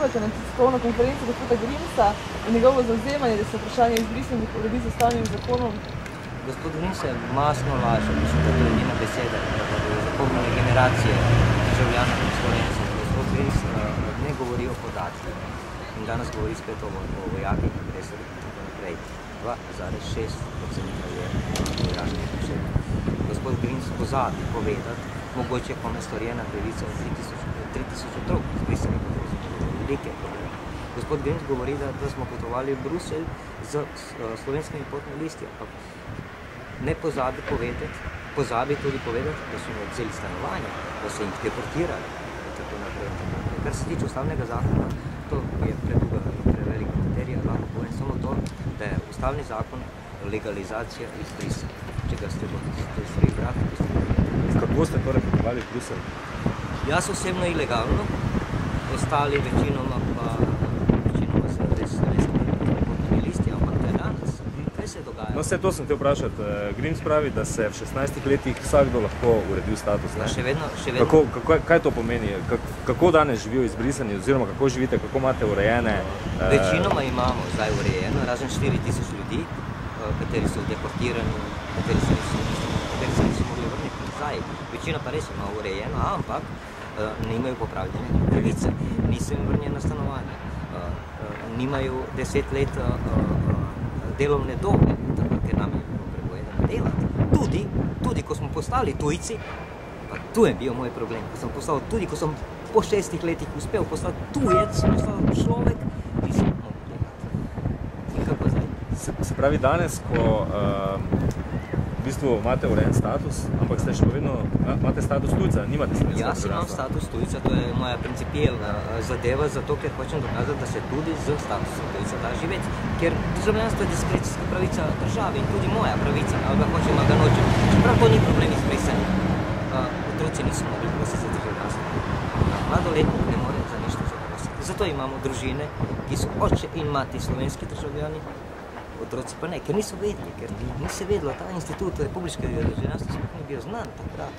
odzivate na tiskovno konferenco gospoda Grimsa in njegovo zavzemanje, da se vprašanje izbrisanih uredi z ustavnim zakonom? Gospod Grims je masno lažal, mislim, da to je njena beseda, da bodo zapomnili generacije državljanov in Slovencev. Gospod Grims ne govori o podatkih in danes govori spet o vojakih, agresorih in tako naprej. 2,6% je vojaških pošelj. Gospod Grims pozabi povedati, mogoče kome storjena krivica od 3000 otrok izbrisanih velike probleme. Gospod Grims govori, da smo potovali v Bruselj z slovenskimi potnimi listi, ampak ne pozabi tudi povedati, da so jim odzeli stanovanja, da so jih deportirali in tako naprej. Kar se tiče ustavnega zakona, to je predolga in prevelika materija, lahko povem samo to, da je ustavni zakon legalizacija izbrisa. Če ga ste svojih brati, to ste povedali. Kako ste torej potovali v Bruselj? Jaz osebno ilegalno, ostali večinoma z slovenskimi potnimi listi, ampak to je danes. Kaj se dogaja? No, vse to sem te vprašati. Grims pravi, da se v 16 letih vsakdo lahko uredil status. Ja, še vedno. Kaj to pomeni? Kako danes živijo izbrisani, oziroma kako živite, kako imate urejene? Večinoma imamo zdaj urejeno, razen 4000 ljudi, kateri so deportirani, kateri se niso mogli vrniti nazaj. Večina pa res ima urejeno, ampak nimajo popravljene pravice, niso jim vrnjena stanovanja, nimajo 10 let delovne dobe, ker nam je bilo prepovedano delati. Tudi ko smo postali tujci, pa tu je bil moj problem, ko sem po 6 letih uspel postati tujec, postal človek, nisem mogel delati. In kako zdaj? Se pravi, danes, ko v bistvu imate urejen status, ampak ste še vedno, imate status tujca, nimate slovenskega državljanstva? Jaz imam status tujca, to je moja principijelna zadeva, zato ker hočem dokazati, da se tudi z statusom tujca da živeti. Ker državljanstvo je diskrecijska pravica države in tudi moja pravica, ali ga hočem, ali ga nočem. Čeprav to ni problem izbrisanja. Otroci niso mogli prositi za državljanstvo. Mladoletnik ne more za ništa zaprositi. Zato imamo družine, ki so oče in mati slovenski državljani, otroci pa ne, ker niso vedeli, ker ni se vedelo, ta institut republiškega državljanstva sploh ni bil znan takrat.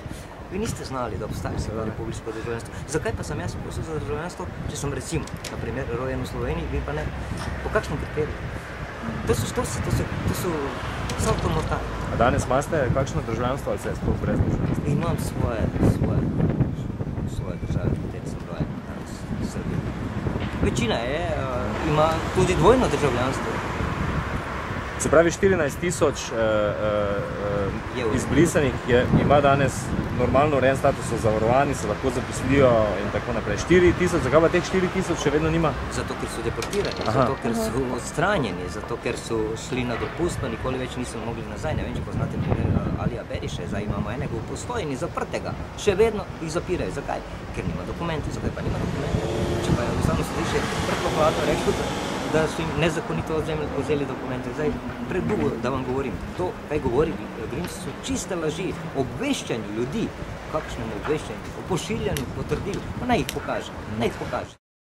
Vi niste znali, da obstaja republiško državljanstvo. Zakaj pa sem jaz prosil za državljanstvo, če sem recimo, na primer, rojen v Sloveniji, vi pa ne? Po kakšnem kriteriju? To so saltomortali. A danes imate kakšno državljanstvo ali se je sploh brez državljanstva? Imam svoje države, v kateri sem rojen danes v Srbiji. Večina ima tudi dvojno državljanstvo. Se pravi, 14 000 izbrisanih ima danes normalno urejen status, so zavarovani, se lahko zaposlijo in tako naprej. 4 000, zakaj pa teh 4 000 še vedno nima? Zato, ker so deportirani, zato, ker so odstranjeni, zato, ker so šli na dopust, pa nikoli več niso mogli nazaj. Ne vem, če poznate primer Alija Beriše, zdaj imamo enega v Postojni zaprtega. Še vedno jih zapirajo. Zakaj? Ker nima dokumentov. Zakaj pa nima dokumentov? Če pa je Ustavno sodišče predpohladno rekel, da so jim nezakonito vzeli dokumente. Zdaj, predolgo, da vam govorim, to, kaj govori Grims, so čiste laži, obveščanju ljudi, kakšnemu obveščanju, o pošiljanju potrdil, pa naj jih pokaže.